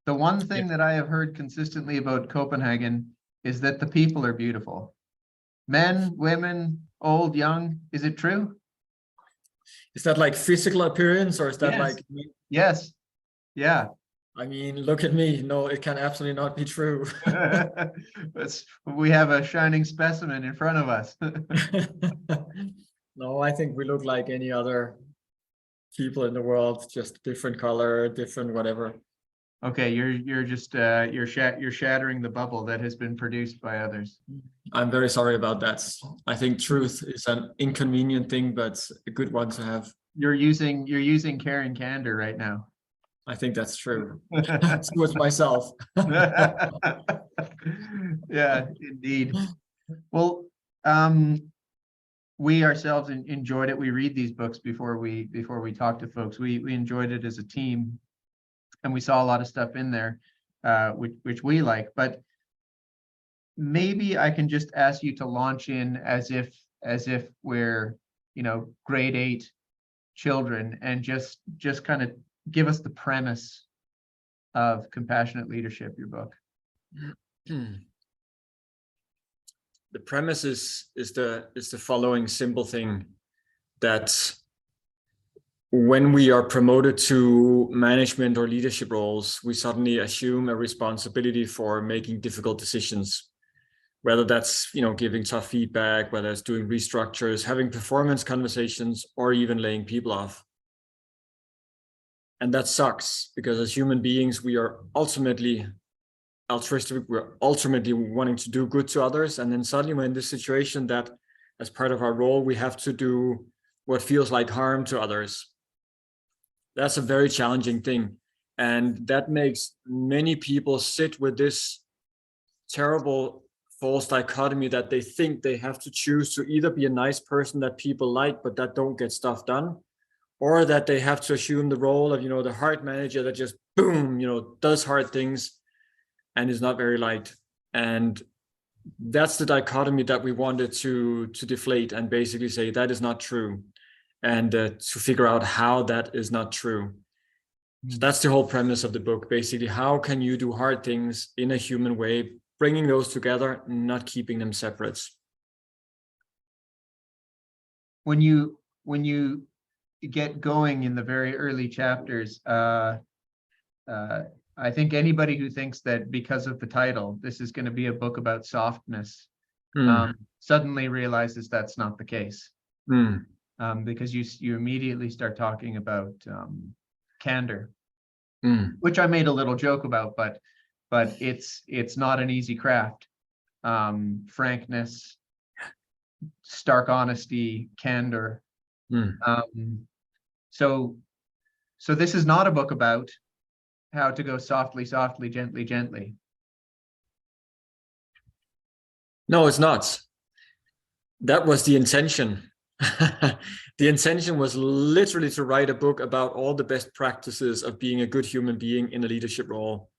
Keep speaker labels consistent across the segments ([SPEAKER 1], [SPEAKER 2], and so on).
[SPEAKER 1] The one
[SPEAKER 2] Yeah.
[SPEAKER 1] thing that I have heard consistently about Copenhagen is that the people are beautiful. Men, women, old, young. Is it true?
[SPEAKER 2] Is that like physical appearance, or is that
[SPEAKER 1] Yes.
[SPEAKER 2] like,
[SPEAKER 1] Yes. Yeah.
[SPEAKER 2] I mean, look at me. No, it can absolutely not be true.
[SPEAKER 1] We have a shining specimen in front of us.
[SPEAKER 2] No, I think we look like any other people in the world, just different color, different whatever.
[SPEAKER 1] Okay, you're just you're shattering the bubble that has been produced by others.
[SPEAKER 2] I'm very sorry about that. I think truth is an inconvenient thing, but a good one to have.
[SPEAKER 1] You're using care and candor right now.
[SPEAKER 2] I think that's true. Towards myself.
[SPEAKER 1] Yeah, indeed. Well, we ourselves enjoyed it. We read these books before we talk to folks. We enjoyed it as a team, and we saw a lot of stuff in there, which we like. But maybe I can just ask you to launch in as if we're, grade 8 children, and just kind of give us the premise of Compassionate Leadership, your book.
[SPEAKER 2] The premise is the following simple thing, that when we are promoted to management or leadership roles, we suddenly assume a responsibility for making difficult decisions, whether that's, giving tough feedback, whether it's doing restructures, having performance conversations, or even laying people off. And that sucks, because as human beings, we are ultimately altruistic. We're ultimately wanting to do good to others. And then suddenly we're in this situation that as part of our role, we have to do what feels like harm to others. That's a very challenging thing. And that makes many people sit with this terrible false dichotomy that they think they have to choose to either be a nice person that people like, but that don't get stuff done, or that they have to assume the role of, the hard manager that just boom, does hard things and is not very liked. And that's the dichotomy that we wanted to deflate and basically say that is not true, and to figure out how that is not true. So that's the whole premise of the book. Basically, how can you do hard things in a human way, bringing those together, not keeping them separate.
[SPEAKER 1] When you get going in the very early chapters, I think anybody who thinks that because of the title, this is going to be a book about softness, suddenly realizes that's not the case. Because you immediately start talking about candor, which I made a little joke about, but it's not an easy craft. Frankness, stark honesty, candor. So this is not a book about how to go softly, softly, gently, gently.
[SPEAKER 2] No, it's not. That was the intention. The intention was literally to write a book about all the best practices of being a good human being in a leadership role.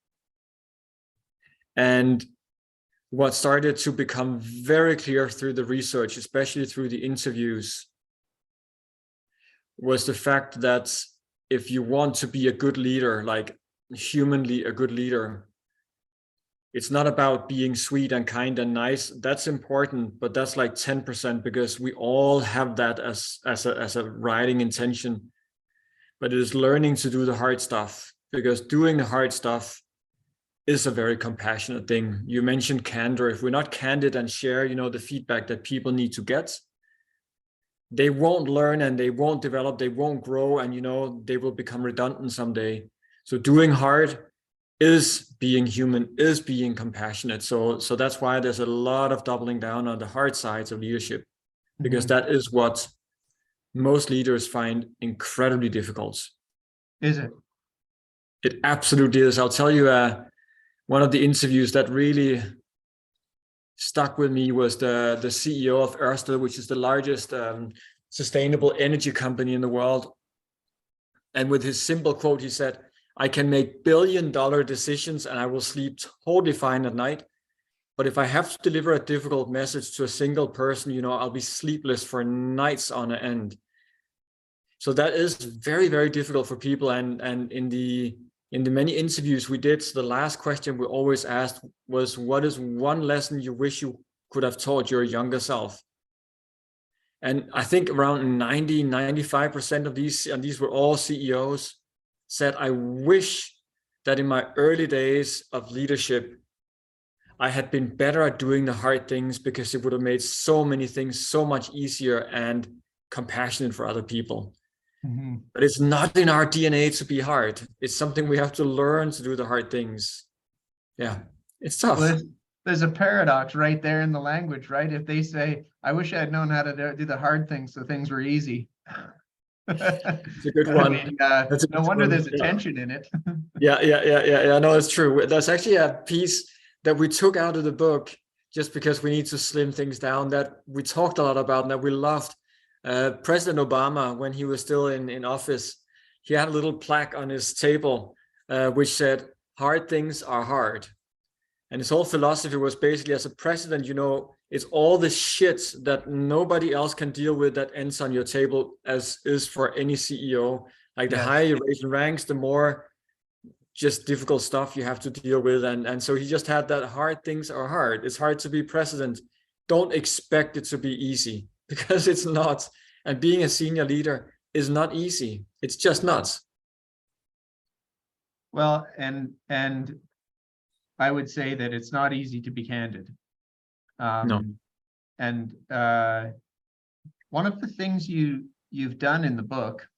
[SPEAKER 2] And what started to become very clear through the research, especially through the interviews, was the fact that if you want to be a good leader, like humanly a good leader, it's not about being sweet and kind and nice. That's important, but that's like 10%, because we all have that as a riding intention. But it is learning to do the hard stuff, because doing the hard stuff is a very compassionate thing. You mentioned candor. If we're not candid and share, the feedback that people need to get, they won't learn and they won't develop, they won't grow, and they will become redundant someday. So doing hard is being human, is being compassionate. So that's why there's a lot of doubling down on the hard sides of leadership, because that is what most leaders find incredibly difficult.
[SPEAKER 1] Is it?
[SPEAKER 2] It absolutely is. I'll tell you, one of the interviews that really stuck with me was the CEO of Ørsted, which is the largest sustainable energy company in the world. And with his simple quote, he said, "I can make billion-dollar decisions and I will sleep totally fine at night. But if I have to deliver a difficult message to a single person, I'll be sleepless for nights on end." So that is very, very difficult for people. And in in the many interviews we did, the last question we always asked was, what is one lesson you wish you could have taught your younger self? And I think around 95% of these, and these were all CEOs, said, I wish that in my early days of leadership, I had been better at doing the hard things, because it would have made so many things so much easier and compassionate for other people.
[SPEAKER 1] Mm-hmm.
[SPEAKER 2] But it's not in our DNA to be hard. It's something we have to learn to do the hard things. Yeah, it's tough.
[SPEAKER 1] Well, there's a paradox right there in the language, right? If they say, I wish I had known how to do the hard things so things were easy.
[SPEAKER 2] It's a good one.
[SPEAKER 1] I mean,
[SPEAKER 2] That's a
[SPEAKER 1] no
[SPEAKER 2] good
[SPEAKER 1] wonder
[SPEAKER 2] one.
[SPEAKER 1] there's a
[SPEAKER 2] Yeah.
[SPEAKER 1] tension in it.
[SPEAKER 2] Yeah. No, it's true. There's actually a piece that we took out of the book just because we need to slim things down, that we talked a lot about and that we loved. President Obama, when he was still in office, he had a little plaque on his table which said, hard things are hard. And his whole philosophy was basically, as a president, you know, it's all the shit that nobody else can deal with that ends on your table, as is for any CEO. Like the higher you raise in ranks, the more just difficult stuff you have to deal with. And so he just had that hard things are hard. It's hard to be president. Don't expect it to be easy, because it's not. And being a senior leader is not easy. It's just not.
[SPEAKER 1] Well, and I would say that it's not easy to be candid.
[SPEAKER 2] No.
[SPEAKER 1] And one of the things you've done in the book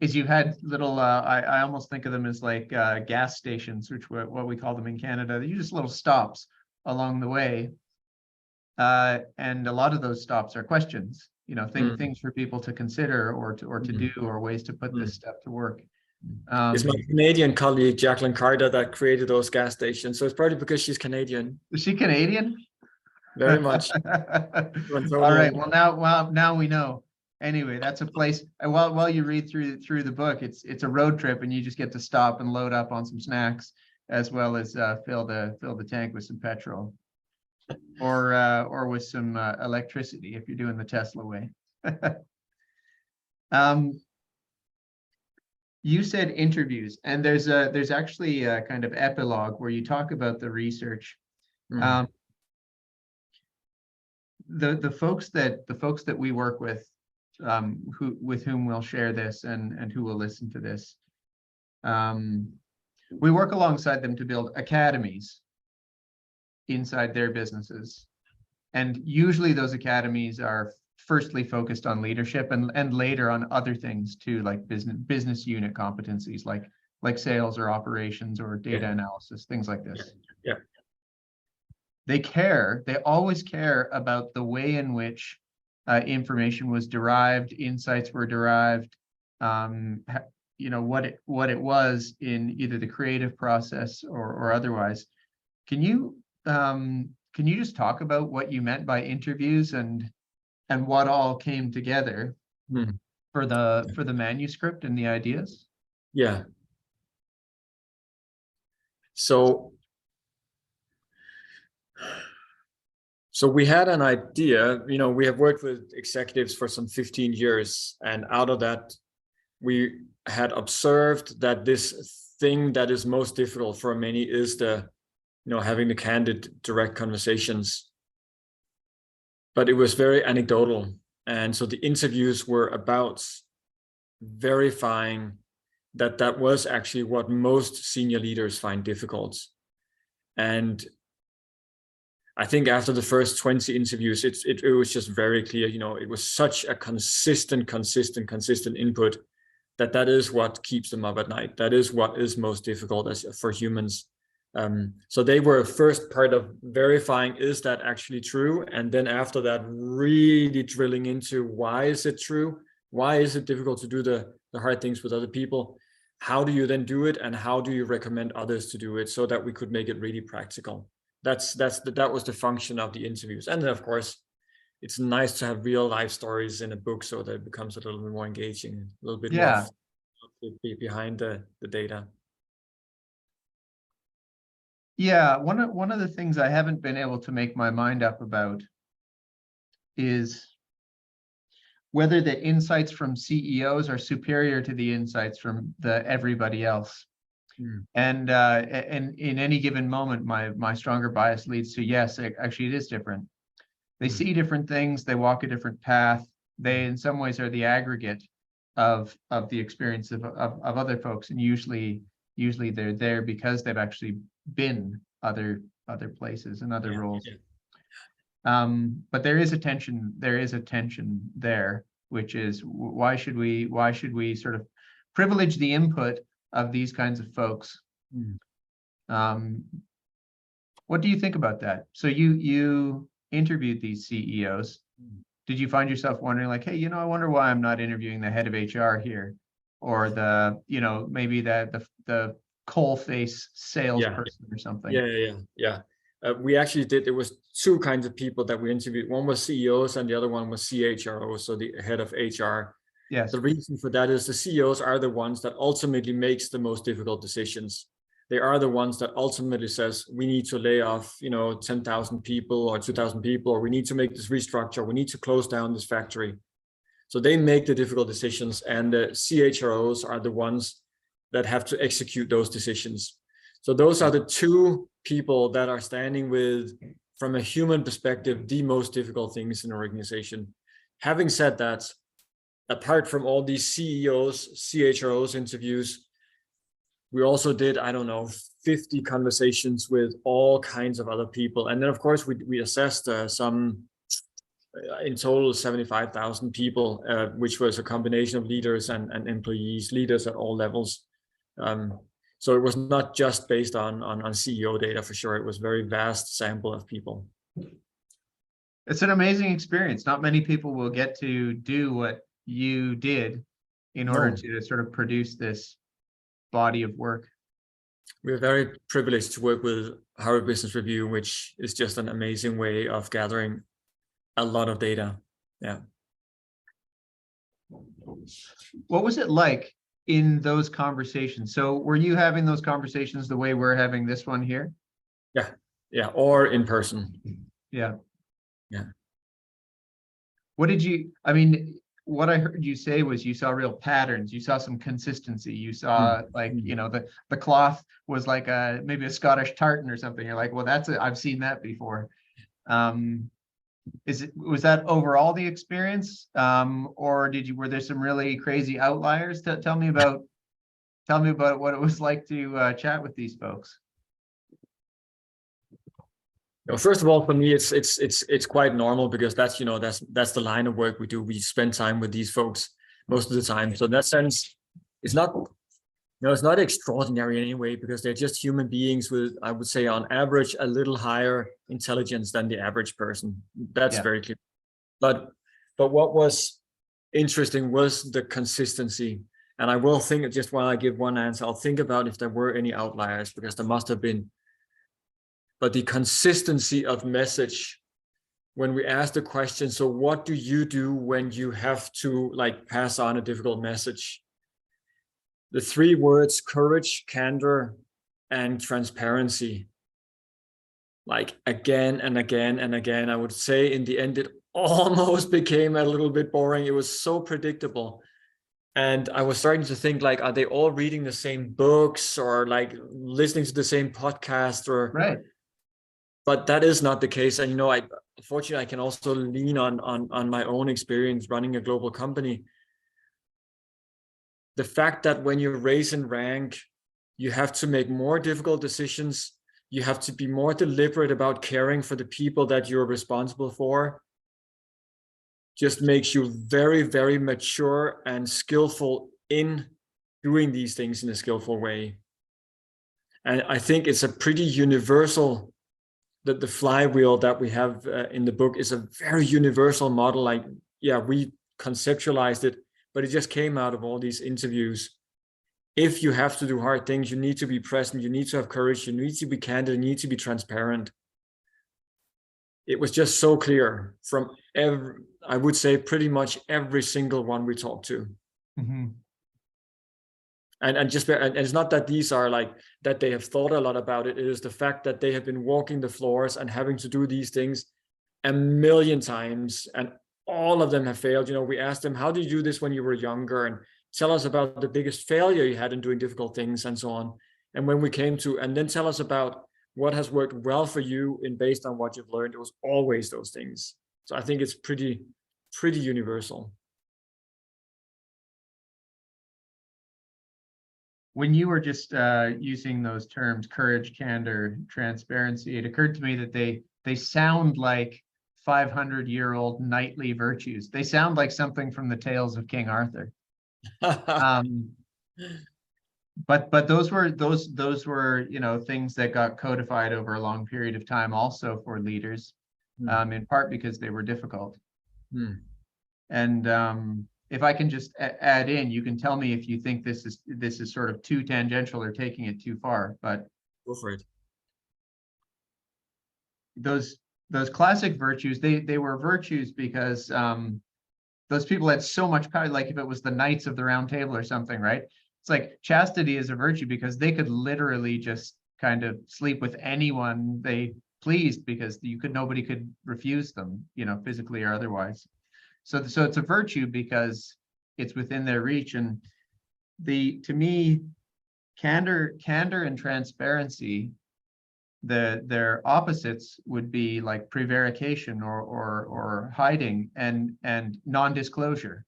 [SPEAKER 1] is you've had little, I almost think of them as like gas stations, which were what we call them in Canada. They're just little stops along the way. And a lot of those stops are questions, you know, things for people to consider or to do, or ways to put this stuff to work.
[SPEAKER 2] It's my Canadian colleague, Jacqueline Carter, that created those gas stations. So it's probably because she's Canadian.
[SPEAKER 1] Is she Canadian?
[SPEAKER 2] Very much.
[SPEAKER 1] All right. Well, now we know. Anyway, that's a place. While you read through the book, it's a road trip, and you just get to stop and load up on some snacks, as well as fill the tank with some petrol, or with some electricity if you're doing the Tesla way. You said interviews, and there's actually a kind of epilogue where you talk about the research. The folks that we work with, with whom we'll share this and who will listen to this, we work alongside them to build academies inside their businesses, and usually those academies are firstly focused on leadership, and later on other things too, like business unit competencies, like sales or operations or data analysis, things like this.
[SPEAKER 2] Yeah.
[SPEAKER 1] They always care about the way in which information was derived, insights were derived, you know, what it was in either the creative process or otherwise. Can you just talk about what you meant by interviews and what all came together for the manuscript and the ideas?
[SPEAKER 2] Yeah. So we had an idea, you know, we have worked with executives for some 15 years, and out of that, we had observed that this thing that is most difficult for many is having the candid, direct conversations. But it was very anecdotal. And so the interviews were about verifying that was actually what most senior leaders find difficult. And I think after the first 20 interviews, it was just very clear, you know, it was such a consistent input that is what keeps them up at night. That is what is most difficult for humans. So they were first part of verifying, is that actually true? And then after that, really drilling into why is it true? Why is it difficult to do the hard things with other people? How do you then do it? And how do you recommend others to do it so that we could make it really practical? That was the function of the interviews. And then of course, it's nice to have real life stories in a book so that it becomes a little bit more engaging, a little bit more behind the data.
[SPEAKER 1] Yeah, one of the things I haven't been able to make my mind up about is whether the insights from CEOs are superior to the insights from everybody else. And in any given moment, my stronger bias leads to yes, actually it is different. They see different things, they walk a different path. They in some ways are the aggregate of the experience of other folks, and usually they're there because they've actually been other places and other roles. But there is a tension there, which is why should we sort of privilege the input of these kinds of folks? What do you think about that? So you interviewed these CEOs. Did you find yourself wondering like, hey, I wonder why I'm not interviewing the head of HR here, or maybe the coalface salesperson or something?
[SPEAKER 2] Yeah. We actually did. There was two kinds of people that we interviewed. One was CEOs, and the other one was CHROs, so the head of HR.
[SPEAKER 1] Yes.
[SPEAKER 2] The reason for that is the CEOs are the ones that ultimately makes the most difficult decisions. They are the ones that ultimately says we need to lay off, 10,000 people or 2,000 people, or we need to make this restructure. We need to close down this factory. So they make the difficult decisions, and the CHROs are the ones that have to execute those decisions. So those are the two people that are standing with, from a human perspective, the most difficult things in an organization. Having said that, apart from all these CEOs, CHROs interviews, we also did, 50 conversations with all kinds of other people. And then, of course, we assessed some, in total, 75,000 people, which was a combination of leaders and employees, leaders at all levels. So it was not just based on CEO data, for sure. It was a very vast sample of people.
[SPEAKER 1] It's an amazing experience. Not many people will get to do what you did in order to sort of produce this body of work.
[SPEAKER 2] We're very privileged to work with Harvard Business Review, which is just an amazing way of gathering a lot of data. Yeah.
[SPEAKER 1] What was it like in those conversations? So were you having those conversations the way we're having this one here?
[SPEAKER 2] Yeah, or in person.
[SPEAKER 1] Yeah. What I heard you say was you saw real patterns. You saw some consistency. You saw the cloth was like maybe a Scottish tartan or something. You're like, well, I've seen that before. Was that overall the experience, or were there some really crazy outliers? Tell me about what it was like to chat with these folks.
[SPEAKER 2] First of all, for me, it's quite normal, because that's the line of work we do. We spend time with these folks most of the time. So in that sense, it's not extraordinary in any way, because they're just human beings with, I would say, on average, a little higher intelligence than the average person. That's very clear. But what was interesting was the consistency. And I will think, just while I give one answer, I'll think about if there were any outliers, because there must have been. But the consistency of message, when we ask the question, so what do you do when you have to pass on a difficult message? The three words, courage, candor, and transparency, again and again and again. I would say in the end, it almost became a little bit boring. It was so predictable. And I was starting to think, are they all reading the same books, or listening to the same podcast, or
[SPEAKER 1] right?
[SPEAKER 2] But that is not the case. And unfortunately, I can also lean on my own experience running a global company. The fact that when you raise in rank, you have to make more difficult decisions. You have to be more deliberate about caring for the people that you're responsible for. Just makes you very, very mature and skillful in doing these things in a skillful way. And I think it's a pretty universal, that the flywheel that we have in the book is a very universal model. We conceptualized it, but it just came out of all these interviews. If you have to do hard things, you need to be present, you need to have courage, you need to be candid, you need to be transparent. It was just so clear from I would say pretty much every single one we talked to.
[SPEAKER 1] Mm-hmm.
[SPEAKER 2] And it's not that these are that they have thought a lot about it. It is the fact that they have been walking the floors and having to do these things a million times, and all of them have failed. We asked them, how did you do this when you were younger? And tell us about the biggest failure you had in doing difficult things and so on. And when we came to, and then tell us about what has worked well for you and based on what you've learned, it was always those things. So I think it's pretty universal.
[SPEAKER 1] When you were just using those terms, courage, candor, transparency, it occurred to me that they sound like 500-year-old knightly virtues. They sound like something from the tales of King Arthur. But those were things that got codified over a long period of time, also for leaders, in part because they were difficult. And if I can just add in, you can tell me if you think this is sort of too tangential or taking it too far. But
[SPEAKER 2] go for it.
[SPEAKER 1] Those classic virtues, they were virtues because those people had so much power. Like if it was the Knights of the Round Table or something, right? It's like chastity is a virtue because they could literally just kind of sleep with anyone they pleased because nobody could refuse them, physically or otherwise. So it's a virtue because it's within their reach. And to me, candor and transparency, their opposites would be like prevarication or hiding and non-disclosure.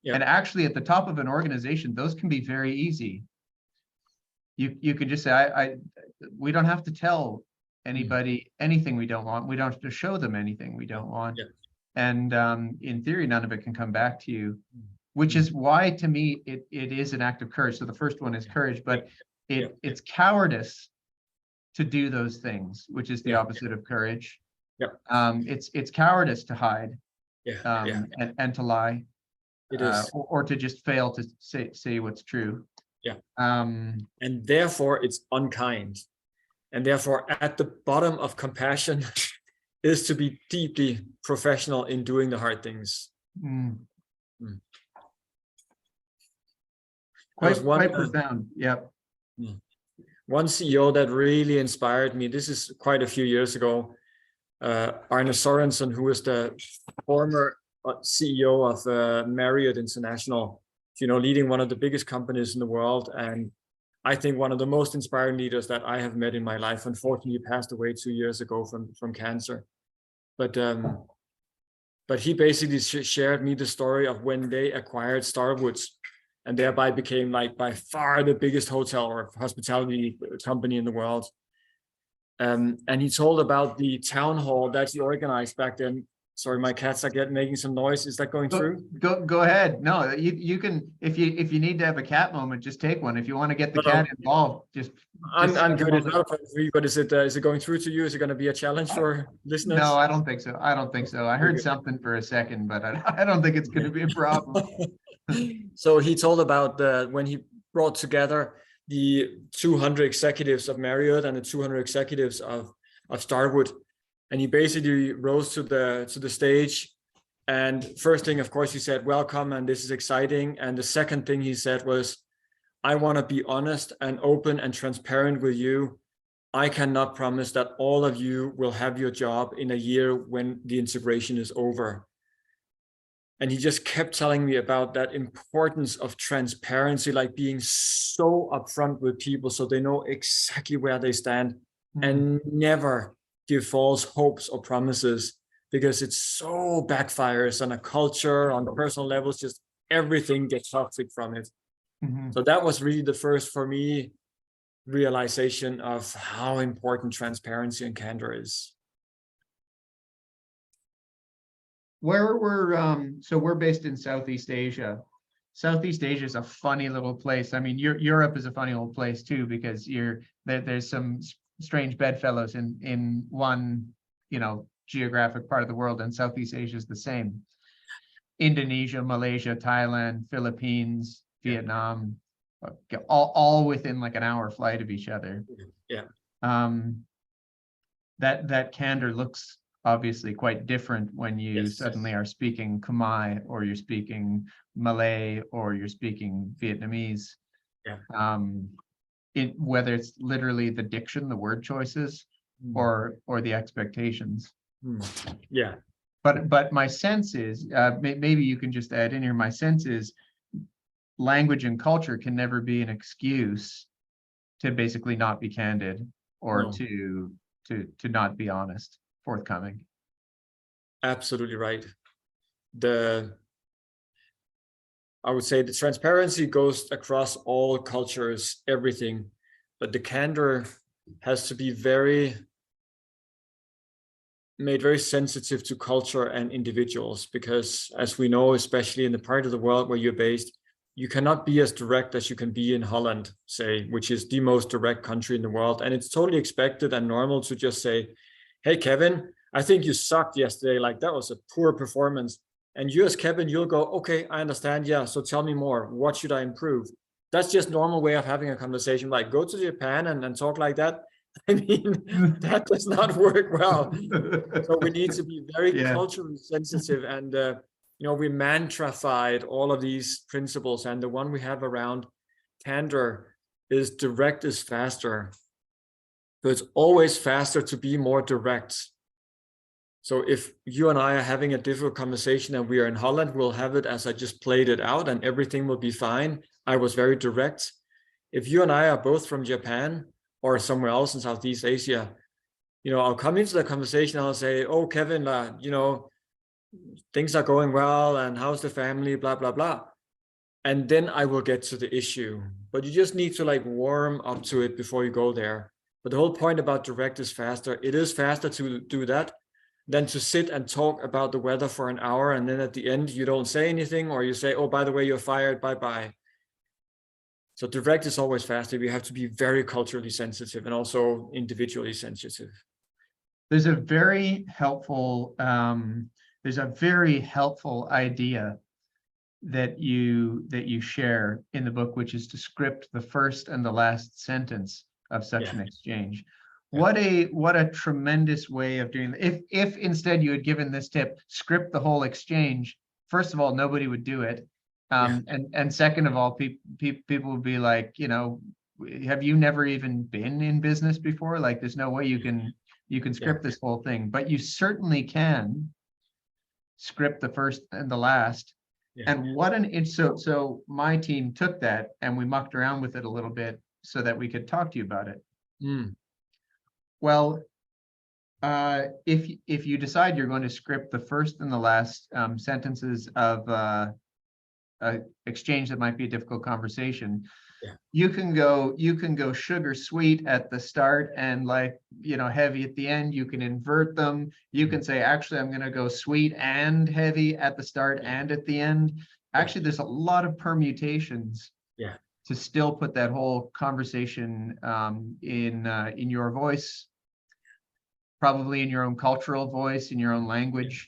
[SPEAKER 1] Yeah. And actually, at the top of an organization, those can be very easy. You could just say, we don't have to tell anybody anything we don't want. We don't have to show them anything we don't want. Yeah. And in theory, none of it can come back to you, which is why, to me, it is an act of courage. So the first one is courage, but it's cowardice to do those things, which is the opposite of courage. Yep. It's cowardice to hide, and to lie. It is, or to just fail to say what's true.
[SPEAKER 2] Yeah. And therefore, it's unkind. And therefore, at the bottom of compassion is to be deeply professional in doing the hard things.
[SPEAKER 1] Quite profound. Yep.
[SPEAKER 2] One CEO that really inspired me, this is quite a few years ago, Arne Sorensen, who is the former CEO of Marriott International, leading one of the biggest companies in the world. And I think one of the most inspiring leaders that I have met in my life. Unfortunately, he passed away 2 years ago from cancer. But he basically shared me the story of when they acquired Starwoods and thereby became like by far the biggest hotel or hospitality company in the world. And he told about the town hall that he organized back then. Sorry, my cats are making some noise. Is that going through?
[SPEAKER 1] Go ahead. No, you can, if you need to have a cat moment, just take one. If you want to get the cat involved,
[SPEAKER 2] I'm good. It's not a problem for you, but is it going through to you? Is it going to be a challenge for listeners?
[SPEAKER 1] No, I don't think so. I heard something for a second, but I don't think it's going to be a problem.
[SPEAKER 2] So he told about when he brought together the 200 executives of Marriott and the 200 executives of Starwood. And he basically rose to the stage. And first thing, of course, he said, welcome, and this is exciting. And the second thing he said was, I want to be honest and open and transparent with you. I cannot promise that all of you will have your job in a year when the integration is over. And he just kept telling me about that importance of transparency, like being so upfront with people so they know exactly where they stand, and never give false hopes or promises, because it so backfires on a culture, on personal levels, just everything gets toxic from it. So that was really the first, for me, realization of how important transparency and candor is.
[SPEAKER 1] So we're based in Southeast Asia. Southeast Asia is a funny little place. I mean, Europe is a funny little place too, because there's some strange bedfellows in one, geographic part of the world, and Southeast Asia is the same. Indonesia, Malaysia, Thailand, Philippines, Vietnam, all within like an hour flight of each other.
[SPEAKER 2] Yeah.
[SPEAKER 1] That candor looks obviously quite different when you suddenly are speaking Khmer, or you're speaking Malay, or you're speaking Vietnamese. Yeah. Whether it's literally the diction, the word choices, or the expectations.
[SPEAKER 2] Yeah.
[SPEAKER 1] But my sense is, maybe you can just add in here, my sense is language and culture can never be an excuse to basically not be candid or
[SPEAKER 2] No.
[SPEAKER 1] to not be honest, forthcoming.
[SPEAKER 2] Absolutely right. I would say the transparency goes across all cultures, everything, but the candor has to be made very sensitive to culture and individuals, because as we know, especially in the part of the world where you're based, you cannot be as direct as you can be in Holland, say, which is the most direct country in the world. And it's totally expected and normal to just say, hey, Kevin, I think you sucked yesterday. Like, that was a poor performance. And you as Kevin, you'll go, okay, I understand. Yeah, so tell me more. What should I improve? That's just normal way of having a conversation. Like, go to Japan and talk like that. I mean, that does not work well. So we need to be very culturally sensitive, and we mantra-fied all of these principles, and the one we have around candor is direct is faster. So it's always faster to be more direct. So if you and I are having a difficult conversation and we are in Holland, we'll have it as I just played it out and everything will be fine. I was very direct. If you and I are both from Japan or somewhere else in Southeast Asia, I'll come into the conversation and I'll say, oh, Kevin, things are going well and how's the family, blah, blah, blah. And then I will get to the issue. But you just need to warm up to it before you go there. But the whole point about direct is faster. It is faster to do that than to sit and talk about the weather for an hour. And then at the end, you don't say anything, or you say, oh, by the way, you're fired, bye-bye. So direct is always faster. We have to be very culturally sensitive and also individually sensitive.
[SPEAKER 1] There's a very helpful idea that you share in the book, which is to script the first and the last sentence of such an exchange. What a tremendous way of doing it. If instead you had given this tip, script the whole exchange, first of all, nobody would do it. And second of all, people would be like, have you never even been in business before? Like, there's no way you can script this whole thing, but you certainly can script the first and the last. And so my team took that and we mucked around with it a little bit so that we could talk to you about it. Well, if you decide you're going to script the first and the last sentences of exchange that might be a difficult conversation, you can go sugar sweet at the start and heavy at the end. You can invert them. You can say, actually, I'm going to go sweet and heavy at the start and at the end. Actually, there's a lot of permutations to still put that whole conversation in your voice, probably in your own cultural voice, in your own language.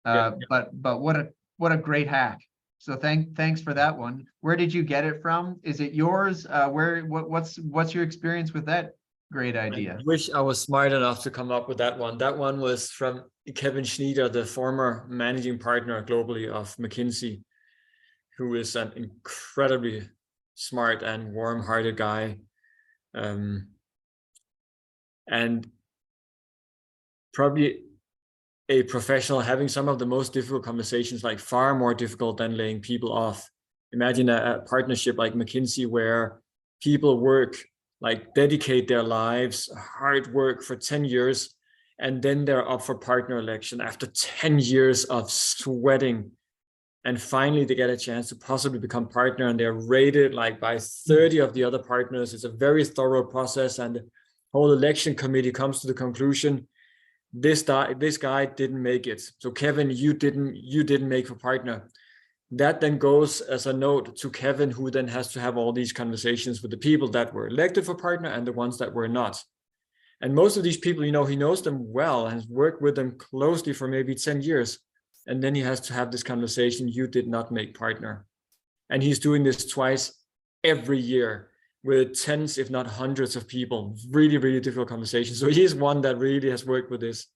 [SPEAKER 1] But what a great hack. So thanks for that one. Where did you get it from? Is it yours? What's your experience with that great idea?
[SPEAKER 2] I wish I was smart enough to come up with that one. That one was from Kevin Schneider, the former managing partner globally of McKinsey, who is an incredibly smart and warm-hearted guy. And probably a professional having some of the most difficult conversations, like far more difficult than laying people off. Imagine a partnership like McKinsey where people work, dedicate their lives, hard work for 10 years, and then they're up for partner election after 10 years of sweating. And finally they get a chance to possibly become partner, and they're rated by 30 of the other partners. It's a very thorough process, and the whole election committee comes to the conclusion, this guy didn't make it. So Kevin, you didn't make for partner. That then goes as a note to Kevin, who then has to have all these conversations with the people that were elected for partner and the ones that were not. And most of these people, he knows them well and has worked with them closely for maybe 10 years. And then he has to have this conversation, you did not make partner. And he's doing this twice every year with tens, if not hundreds of people. Really, really difficult conversations. So he's one that really has worked with this.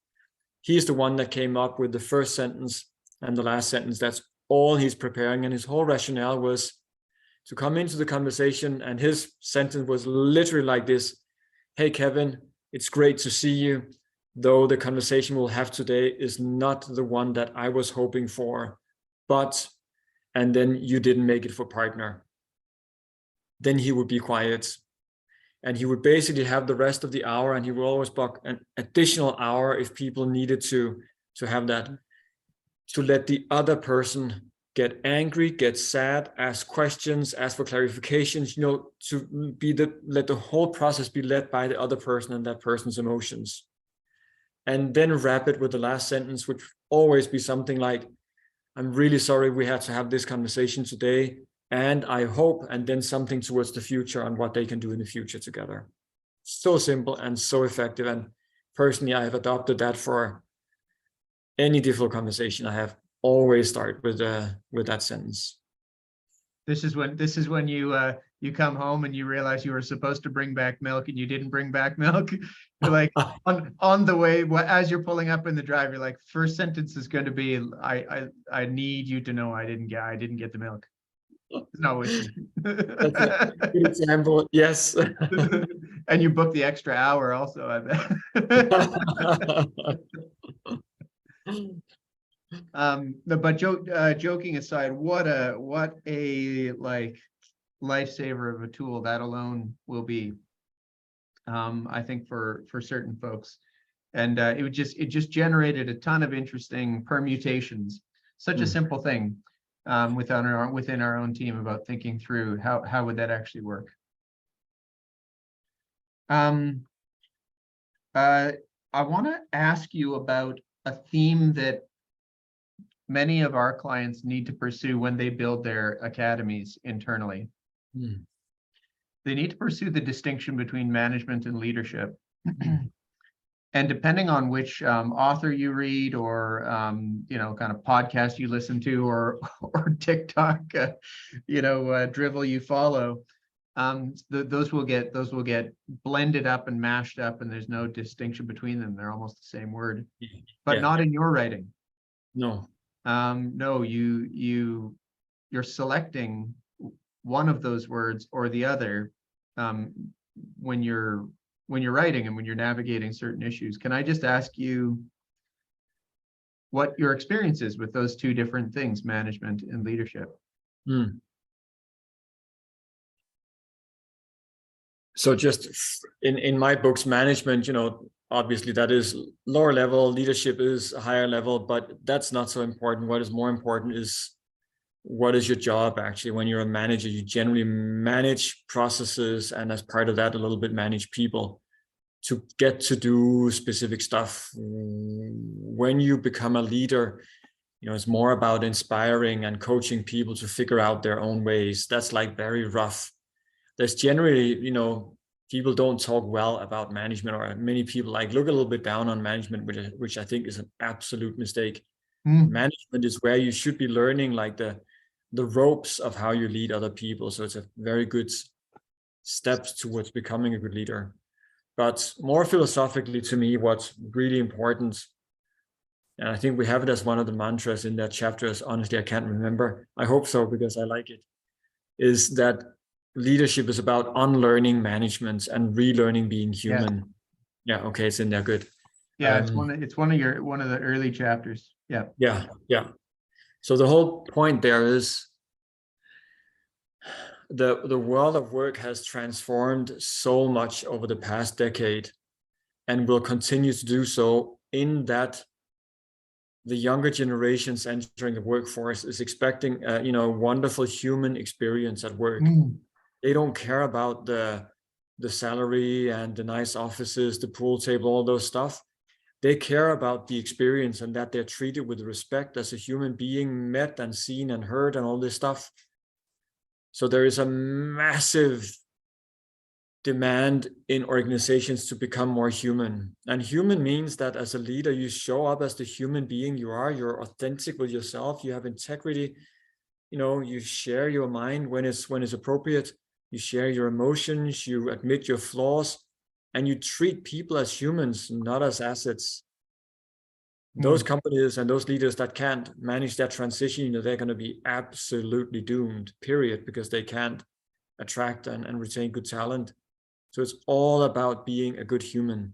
[SPEAKER 2] He's the one that came up with the first sentence and the last sentence. That's all he's preparing. And his whole rationale was to come into the conversation. And his sentence was literally like this: hey, Kevin, it's great to see you. though the conversation we'll have today is not the one that I was hoping for, but, and then you didn't make it for partner. Then he would be quiet. And he would basically have the rest of the hour, and he would always book an additional hour if people needed to have that, to let the other person get angry, get sad, ask questions, ask for clarifications, to let the whole process be led by the other person and that person's emotions. And then wrap it with the last sentence, which always be something like, I'm really sorry we had to have this conversation today, and I hope, and then something towards the future on what they can do in the future together. So simple and so effective. And personally, I have adopted that for any difficult conversation. I have always start with that sentence.
[SPEAKER 1] This is when you come home and you realize you were supposed to bring back milk and you didn't bring back milk. You're like on the way, as you're pulling up in the drive, you're like, first sentence is going to be, I need you to know I didn't get the milk. No, it's
[SPEAKER 2] That's a good example. Yes.
[SPEAKER 1] and you book the extra hour also, I bet. But joking aside, what a like lifesaver of a tool that alone will be. I think for certain folks, and it just generated a ton of interesting permutations. Such a simple thing within our own team about thinking through how would that actually work. I want to ask you about a theme that many of our clients need to pursue when they build their academies internally. They need to pursue the distinction between management and leadership. And depending on which author you read, or kind of podcast you listen to, or TikTok drivel you follow, those will get blended up and mashed up, and there's no distinction between them. They're almost the same word, but not in your writing.
[SPEAKER 2] No.
[SPEAKER 1] No, you're selecting one of those words or the other when you're writing and when you're navigating certain issues. Can I just ask you what your experience is with those two different things, management and leadership?
[SPEAKER 2] So just in my books, management, obviously that is lower level, leadership is a higher level, but that's not so important. What is more important is, what is your job actually? When you're a manager, you generally manage processes, and as part of that, a little bit manage people to get to do specific stuff. When you become a leader, it's more about inspiring and coaching people to figure out their own ways. That's like very rough. There's generally, people don't talk well about management, or many people look a little bit down on management, which I think is an absolute mistake. Management is where you should be learning the ropes of how you lead other people. So it's a very good steps towards becoming a good leader. But more philosophically, to me, what's really important, and I think we have it as one of the mantras in that chapter, as honestly I can't remember, I hope so because I like it, is that leadership is about unlearning management and relearning being human. Yeah, okay, it's in there. Good.
[SPEAKER 1] Yeah, it's one of the early chapters. Yeah.
[SPEAKER 2] So the whole point there is the world of work has transformed so much over the past decade, and will continue to do so, in that the younger generations entering the workforce is expecting wonderful human experience at work. They don't care about the salary and the nice offices, the pool table, all those stuff. They care about the experience, and that they're treated with respect as a human being, met and seen and heard and all this stuff. So there is a massive demand in organizations to become more human. And human means that as a leader, you show up as the human being you are, you're authentic with yourself, you have integrity, you share your mind when it's appropriate, you share your emotions, you admit your flaws, and you treat people as humans, not as assets. Those companies and those leaders that can't manage that transition, they're going to be absolutely doomed, period, because they can't attract and retain good talent. So it's all about being a good human,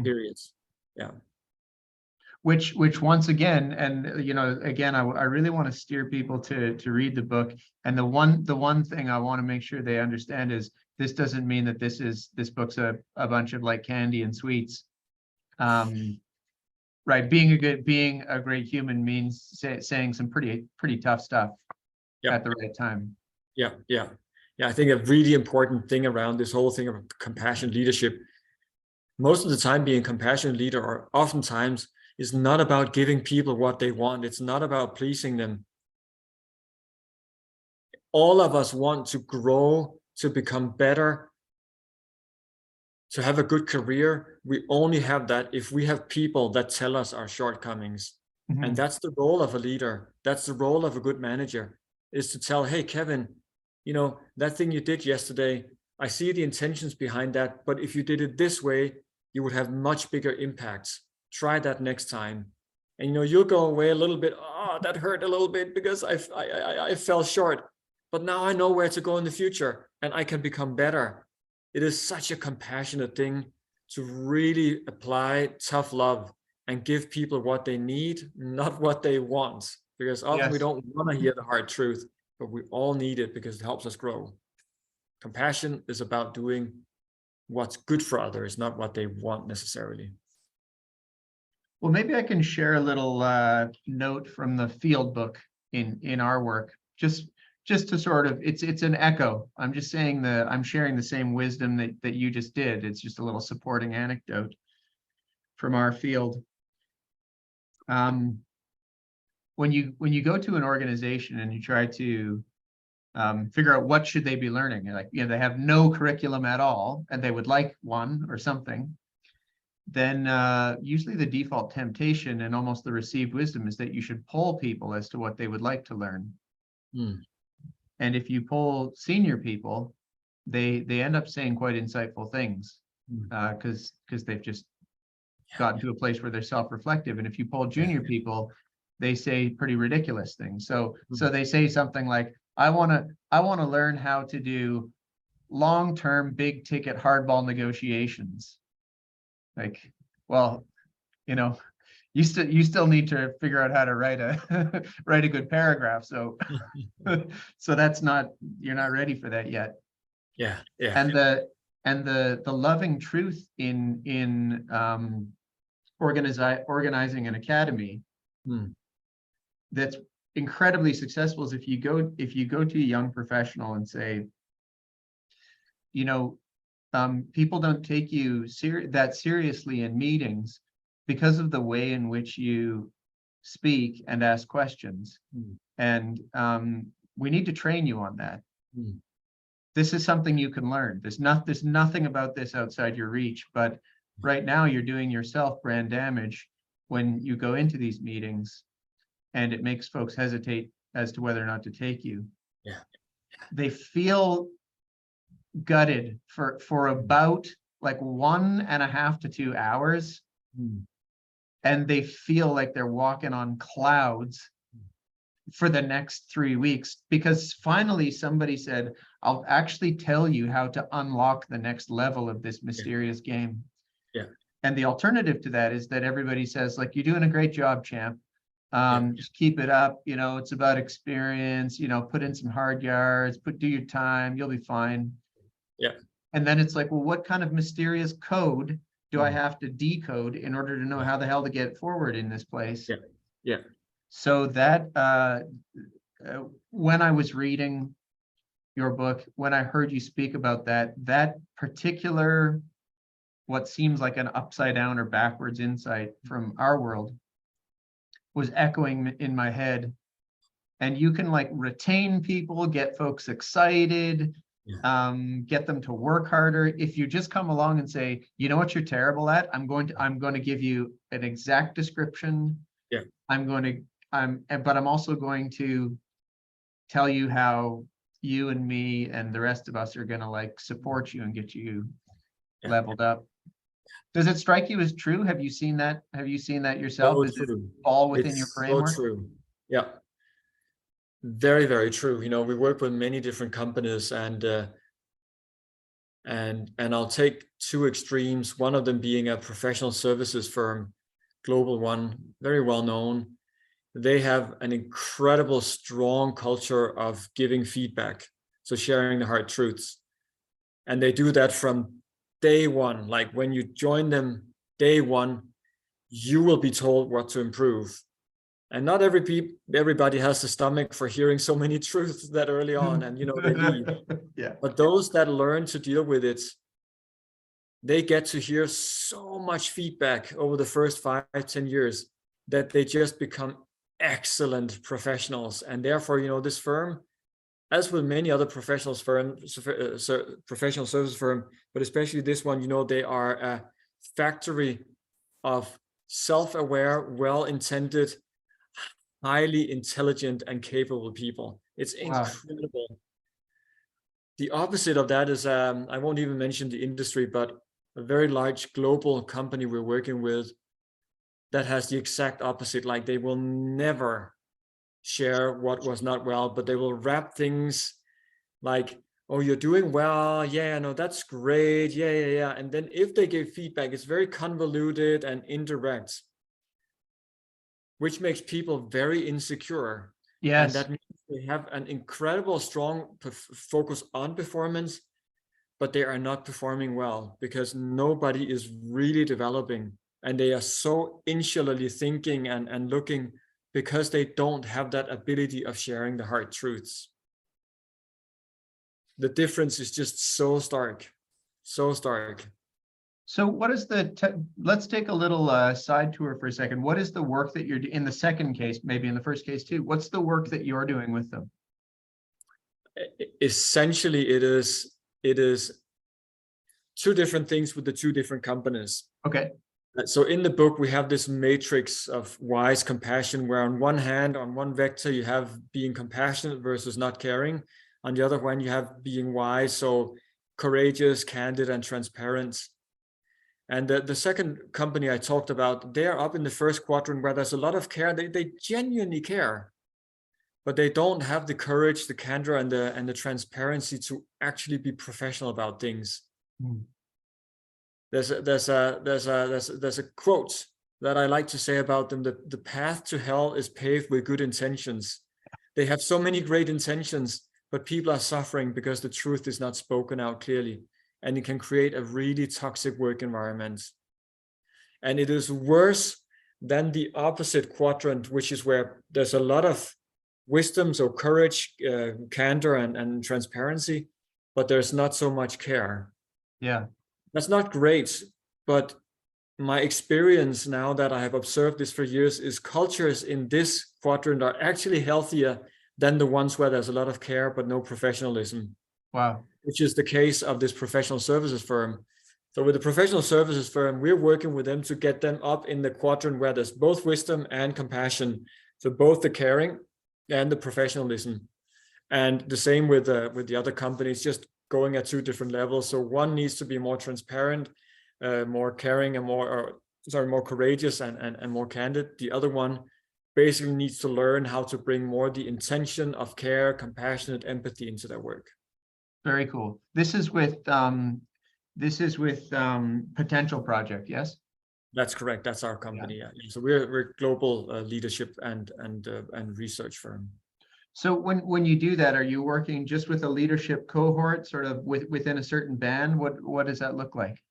[SPEAKER 2] period. Yeah.
[SPEAKER 1] Which once again, and you know, again, I really want to steer people to read the book. And the one thing I want to make sure they understand is this doesn't mean that this book's a bunch of like candy and sweets. Right, being a great human means saying some pretty tough stuff at the right time.
[SPEAKER 2] Yeah. I think a really important thing around this whole thing of compassionate leadership, most of the time being a compassionate leader, or oftentimes, is not about giving people what they want. It's not about pleasing them. All of us want to grow, to become better, to have a good career. We only have that if we have people that tell us our shortcomings.
[SPEAKER 1] Mm-hmm.
[SPEAKER 2] And that's the role of a leader. That's the role of a good manager, is to tell, hey, Kevin, you know, that thing you did yesterday, I see the intentions behind that, but if you did it this way, you would have much bigger impacts. Try that next time. And, you know, you'll go away a little bit, oh, that hurt a little bit because I fell short, but now I know where to go in the future and I can become better. It is such a compassionate thing to really apply tough love and give people what they need, not what they want. Because often we don't want to hear the hard truth, but we all need it because it helps us grow. Compassion is about doing what's good for others, not what they want necessarily.
[SPEAKER 1] Well, maybe I can share a little note from the field book in our work, just to sort of, it's an echo. I'm just saying I'm sharing the same wisdom that you just did. It's just a little supporting anecdote from our field. When you go to an organization and you try to figure out what should they be learning, like, you know, they have no curriculum at all and they would like one or something, then usually the default temptation and almost the received wisdom is that you should poll people as to what they would like to learn. And if you poll senior people, they end up saying quite insightful things because they've just gotten to a place where they're self-reflective. And if you poll junior people, they say pretty ridiculous things. So they say something like, I want to learn how to do long-term big ticket hardball negotiations. Like, well, you know, you still need to figure out how to write a good paragraph. So so you're not ready for that yet.
[SPEAKER 2] Yeah.
[SPEAKER 1] And the loving truth in organizing an academy that's incredibly successful is if you go to a young professional and say, you know, people don't take you that seriously in meetings because of the way in which you speak and ask questions. And we need to train you on that. This is something you can learn. There's nothing about this outside your reach, but right now you're doing yourself brand damage when you go into these meetings, and it makes folks hesitate as to whether or not to take you. They feel gutted for about like 1.5 to 2 hours, and they feel like they're walking on clouds for the next 3 weeks, because finally somebody said, I'll actually tell you how to unlock the next level of this mysterious game. And the alternative to that is that everybody says, like, you're doing a great job, champ. Just keep it up. You know, it's about experience, you know, put in some hard yards, do your time, you'll be fine. And then it's like, well, what kind of mysterious code do I have to decode in order to know how the hell to get forward in this place? So that when I was reading your book, when I heard you speak about that particular, what seems like an upside down or backwards insight from our world was echoing in my head. And you can like retain people, get folks excited, get them to work harder. If you just come along and say, you know what you're terrible at, I'm going to give you an exact description. But I'm also going to tell you how you and me and the rest of us are going to like support you and get you leveled up. Does it strike you as true? Have you seen that? Have you seen that yourself? Is it all within your framework?
[SPEAKER 2] So true. Yeah. Very, very true. You know, we work with many different companies, and And I'll take two extremes, one of them being a professional services firm, global one, very well known. They have an incredible strong culture of giving feedback, so sharing the hard truths. And they do that from day one. Like when you join them, day one, you will be told what to improve. And not everybody has the stomach for hearing so many truths that early on, and they leave.
[SPEAKER 1] Yeah.
[SPEAKER 2] But those that learn to deal with it, they get to hear so much feedback over the first 5-10 years that they just become excellent professionals. And therefore, this firm, as with many other professional service firm, but especially this one, they are a factory of self-aware, well-intended, highly intelligent and capable people. It's incredible. Wow. The opposite of that is, I won't even mention the industry, but a very large global company we're working with that has the exact opposite. Like they will never share what was not well, but they will wrap things like, oh, you're doing well. Yeah, no, that's great. Yeah. And then if they give feedback, it's very convoluted and indirect, which makes people very insecure.
[SPEAKER 1] Yes.
[SPEAKER 2] And that means they have an incredible strong focus on performance, but they are not performing well because nobody is really developing, and they are so insularly thinking and looking because they don't have that ability of sharing the hard truths. The difference is just so stark, so stark.
[SPEAKER 1] So what is let's take a little side tour for a second. What is the work that you're in the second case, maybe in the first case too? What's the work that you're doing with them?
[SPEAKER 3] Essentially, it is two different things with the two different companies.
[SPEAKER 1] Okay.
[SPEAKER 3] So in the book, we have this matrix of wise compassion, where on one hand, on one vector, you have being compassionate versus not caring. On the other one, you have being wise, so courageous, candid, and transparent. And the second company I talked about, they're up in the first quadrant where there's a lot of care. They genuinely care, but they don't have the courage, the candor, and the transparency to actually be professional about things.
[SPEAKER 1] Mm.
[SPEAKER 3] There's a quote that I like to say about them: the path to hell is paved with good intentions. They have so many great intentions, but people are suffering because the truth is not spoken out clearly, and it can create a really toxic work environment. And it is worse than the opposite quadrant, which is where there's a lot of wisdom, so courage, candor, and transparency, but there's not so much care.
[SPEAKER 1] Yeah.
[SPEAKER 3] That's not great, but my experience now that I have observed this for years is cultures in this quadrant are actually healthier than the ones where there's a lot of care but no professionalism.
[SPEAKER 1] Wow.
[SPEAKER 3] Which is the case of this professional services firm. So with the professional services firm, we're working with them to get them up in the quadrant where there's both wisdom and compassion. So both the caring and the professionalism. And the same with the other companies, just going at two different levels. So one needs to be more transparent, more caring, and more courageous and more candid. The other one basically needs to learn how to bring more the intention of care, compassionate empathy into their work.
[SPEAKER 1] Very cool. This is with Potential Project, yes?
[SPEAKER 3] That's correct. That's our company. Yeah. So we're global leadership and research firm.
[SPEAKER 1] So when you do that, are you working just with a leadership cohort, sort of within a certain band? What does that look like?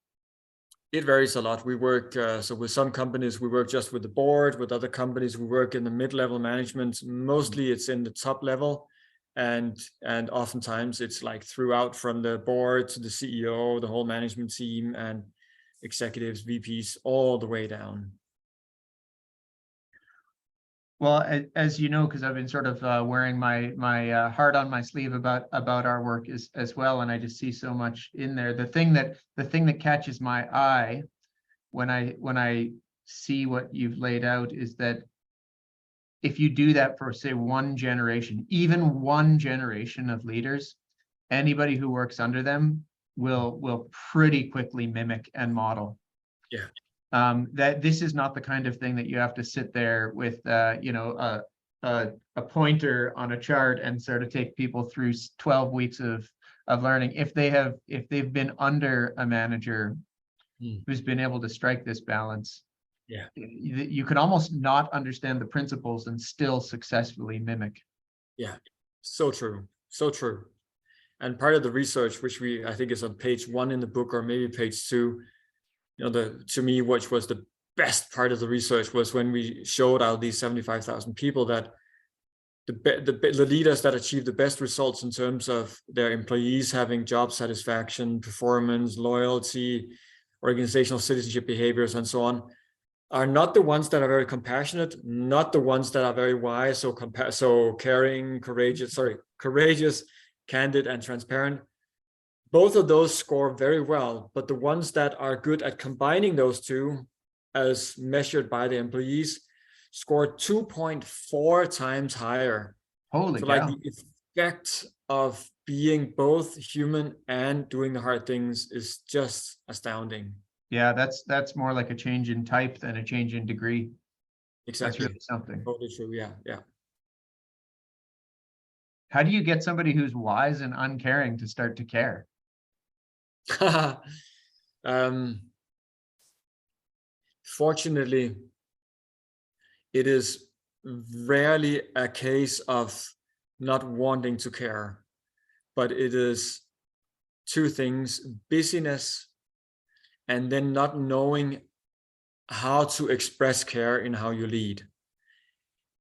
[SPEAKER 3] It varies a lot. We work, so with some companies, we work just with the board. With other companies, we work in the mid-level management. Mostly it's in the top level. And oftentimes it's like throughout, from the board to the CEO, the whole management team, and executives, VPs, all the way down.
[SPEAKER 1] Well, as you know, because I've been sort of wearing my heart on my sleeve about our work as well, and I just see so much in there. The thing that catches my eye when I see what you've laid out is that if you do that for, say, one generation, even one generation of leaders, anybody who works under them will pretty quickly mimic and model.
[SPEAKER 3] Yeah.
[SPEAKER 1] That this is not the kind of thing that you have to sit there with, a pointer on a chart and sort of take people through 12 weeks of of learning if they've been under a manager who's been able to strike this balance.
[SPEAKER 3] Yeah.
[SPEAKER 1] You can almost not understand the principles and still successfully mimic.
[SPEAKER 3] Yeah, so true, so true. And part of the research, which I think is on page 1 in the book, or maybe page 2, to me, which was the best part of the research, was when we showed out these 75,000 people that the leaders that achieve the best results in terms of their employees having job satisfaction, performance, loyalty, organizational citizenship behaviors, and so on, are not the ones that are very compassionate, not the ones that are very wise, so caring, courageous, candid, and transparent. Both of those score very well, but the ones that are good at combining those two, as measured by the employees, score 2.4 times higher.
[SPEAKER 1] Holy
[SPEAKER 3] so
[SPEAKER 1] cow.
[SPEAKER 3] Like the effect of being both human and doing the hard things is just astounding.
[SPEAKER 1] Yeah, that's more like a change in type than a change in degree.
[SPEAKER 3] Exactly.
[SPEAKER 1] That's really something.
[SPEAKER 3] Totally true. Yeah.
[SPEAKER 1] How do you get somebody who's wise and uncaring to start to care?
[SPEAKER 3] Fortunately, it is rarely a case of not wanting to care, but it is two things: busyness, and then not knowing how to express care in how you lead.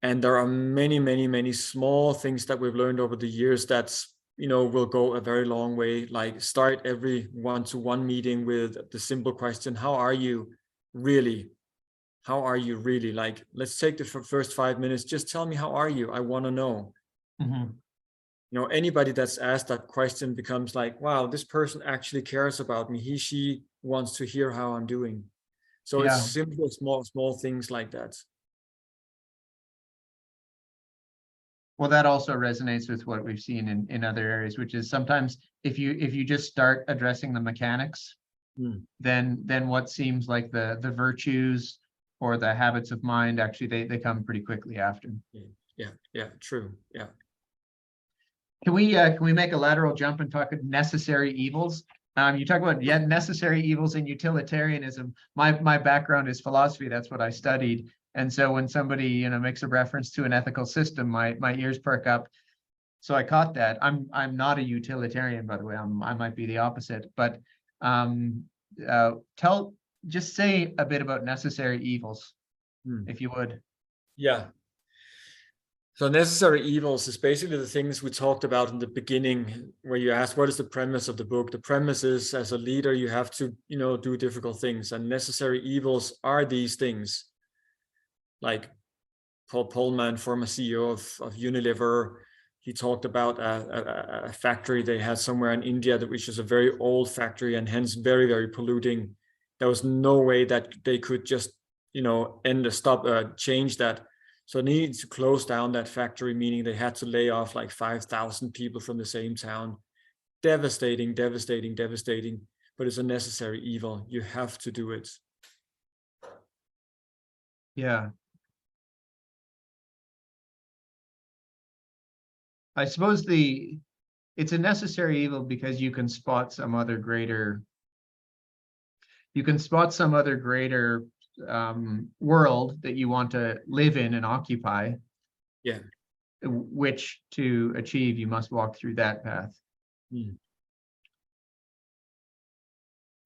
[SPEAKER 3] And there are many small things that we've learned over the years that's, will go a very long way. Like, start every one-to-one meeting with the simple question: how are you really? How are you really? Like, let's take the first 5 minutes. Just tell me, how are you? I want to know. Anybody that's asked that question becomes like, wow, this person actually cares about me. She wants to hear how I'm doing. So
[SPEAKER 1] Yeah.
[SPEAKER 3] it's simple, small things like that.
[SPEAKER 1] Well, that also resonates with what we've seen in other areas, which is sometimes if you just start addressing the mechanics, then what seems like the virtues or the habits of mind, actually they come pretty quickly after.
[SPEAKER 3] Yeah, true. Yeah.
[SPEAKER 1] Can we make a lateral jump and talk necessary evils? You talk about necessary evils in utilitarianism. My background is philosophy. That's what I studied. And so when somebody makes a reference to an ethical system, my ears perk up. So I caught that. I'm not a utilitarian, by the way. I might be the opposite. But just say a bit about necessary evils, if you would.
[SPEAKER 3] Yeah. So necessary evils is basically the things we talked about in the beginning, where you asked, what is the premise of the book? The premise is, as a leader, you have to, do difficult things, and necessary evils are these things. Like Paul Polman, former CEO of Unilever, he talked about a factory they had somewhere in India, which is a very old factory and hence very, very polluting. There was no way that they could just, change that. So they needed to close down that factory, meaning they had to lay off like 5,000 people from the same town. Devastating, but it's a necessary evil. You have to do it.
[SPEAKER 1] Yeah. I suppose it's a necessary evil because you can spot some other greater world that you want to live in and occupy.
[SPEAKER 3] Yeah.
[SPEAKER 1] Which to achieve, you must walk through that path.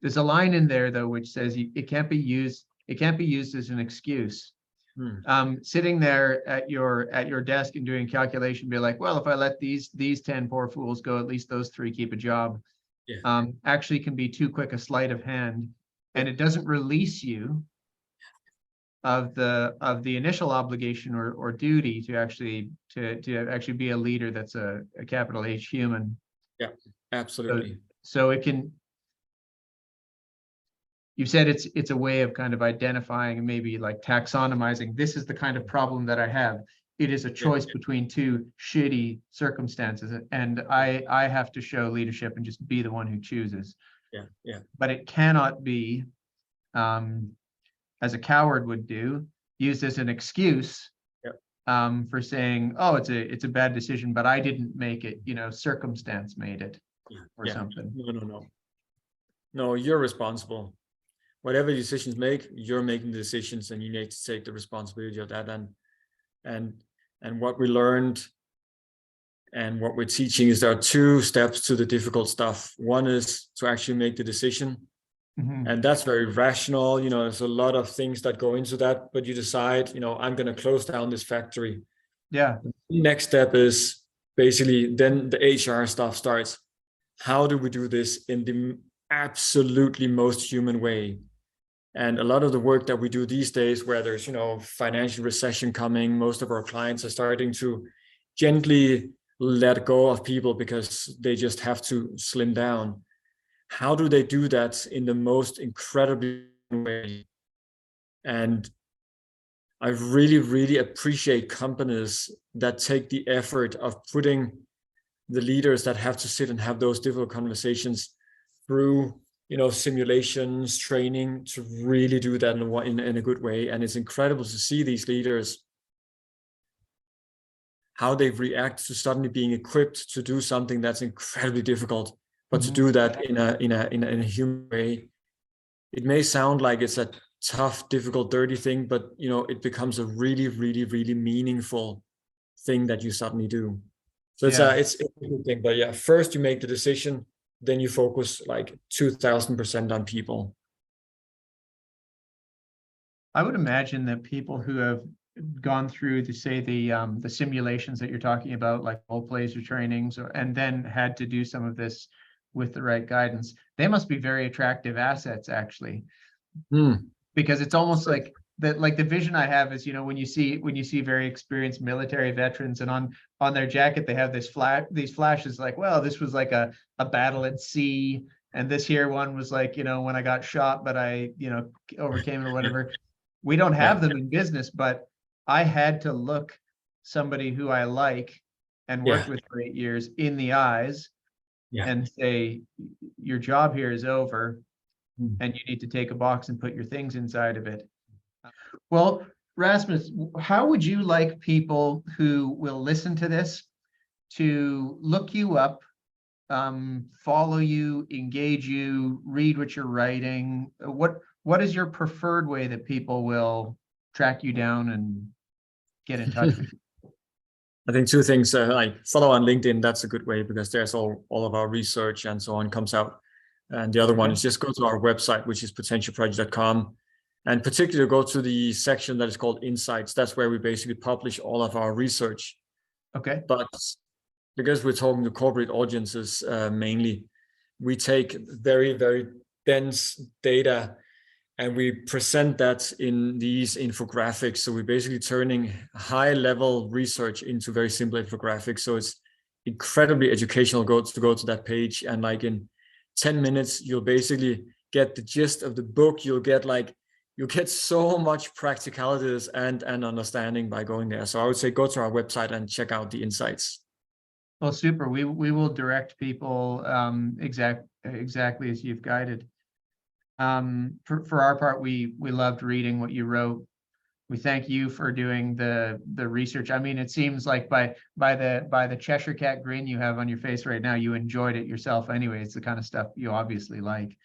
[SPEAKER 1] There's a line in there though, which says it can't be used as an excuse. Sitting there at your desk and doing calculation, be like, well, if I let these 10 poor fools go, at least those 3 keep a job.
[SPEAKER 3] Yeah.
[SPEAKER 1] Actually can be too quick a sleight of hand, and it doesn't release you of the initial obligation or duty to actually be a leader that's a capital H human.
[SPEAKER 3] Yeah, absolutely.
[SPEAKER 1] So it can. You've said it's a way of kind of identifying and maybe like taxonomizing. This is the kind of problem that I have. It is a choice between 2 shitty circumstances, and I have to show leadership and just be the one who chooses.
[SPEAKER 3] Yeah.
[SPEAKER 1] But it cannot be, as a coward would do, used as an excuse for saying, oh, it's a bad decision, but I didn't make it. Circumstance made it. or
[SPEAKER 2] Yeah.
[SPEAKER 1] something.
[SPEAKER 2] No, you're responsible. Whatever decisions make, you're making the decisions, and you need to take the responsibility of that. And what we learned and what we're teaching is there are two steps to the difficult stuff. One is to actually make the decision.
[SPEAKER 1] Mhm.
[SPEAKER 2] And that's very rational. There's a lot of things that go into that, but you decide, I'm going to close down this factory.
[SPEAKER 1] Yeah.
[SPEAKER 2] The next step is basically then the HR stuff starts. How do we do this in the absolutely most human way? And a lot of the work that we do these days, where there's, financial recession coming, most of our clients are starting to gently let go of people because they just have to slim down. How do they do that in the most incredible way? And I really, really appreciate companies that take the effort of putting the leaders that have to sit and have those difficult conversations through, simulations, training, to really do that in a good way. And it's incredible to see these leaders, how they react to suddenly being equipped to do something that's incredibly difficult, but to do that in a human way. It may sound like it's a tough, difficult, dirty thing, but it becomes a really, really, really meaningful thing that you suddenly do. So it's a good thing. But yeah, first you make the decision, then you focus like 2000% on people.
[SPEAKER 1] I would imagine that people who have gone through the simulations that you're talking about, like role plays or trainings, and then had to do some of this with the right guidance, they must be very attractive assets, actually. Because it's almost like that, like the vision I have is, when you see very experienced military veterans, and on their jacket they have these flashes, like, well, this was like a battle at sea, and this here one was like, when I got shot but I overcame it or whatever. We don't have them in business, but I had to look somebody who I like and worked with for 8 years in the eyes and say, your job here is over, and you need to take a box and put your things inside of it. Well, Rasmus, how would you like people who will listen to this to look you up, follow you, engage you, read what you're writing? What is your preferred way that people will track you down and get in touch with you?
[SPEAKER 2] I think two things, like follow on LinkedIn. That's a good way, because there's all of our research and so on comes out. And the other one is just go to our website, which is potentialproject.com, and particularly go to the section that is called Insights. That's where we basically publish all of our research.
[SPEAKER 1] Okay.
[SPEAKER 2] But because we're talking to corporate audiences mainly, we take very, very dense data and we present that in these infographics. So we're basically turning high level research into very simple infographics. So it's incredibly educational to go to that page. And like in 10 minutes, you'll basically get the gist of the book. You'll get so much practicalities and understanding by going there. So I would say go to our website and check out the insights.
[SPEAKER 1] Well, super. We will direct people exactly as you've guided. For our part, we loved reading what you wrote. We thank you for doing the research. I mean, it seems like by the Cheshire Cat grin you have on your face right now, you enjoyed it yourself anyway. It's the kind of stuff you obviously like.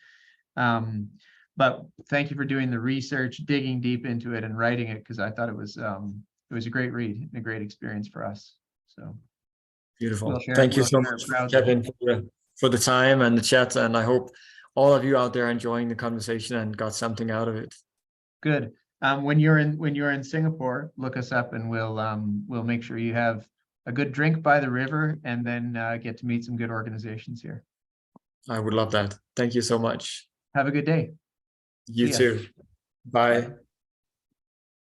[SPEAKER 1] But thank you for doing the research, digging deep into it, and writing it, because I thought it was a great read and a great experience for us. So
[SPEAKER 2] beautiful. Thank you so much, Kevin, for the time and the chat, and I hope all of you out there enjoying the conversation and got something out of it.
[SPEAKER 1] Good. When you're in Singapore, look us up, and we'll make sure you have a good drink by the river, and then get to meet some good organizations here.
[SPEAKER 2] I would love that. Thank you so much.
[SPEAKER 1] Have a good day.
[SPEAKER 2] You too. Bye.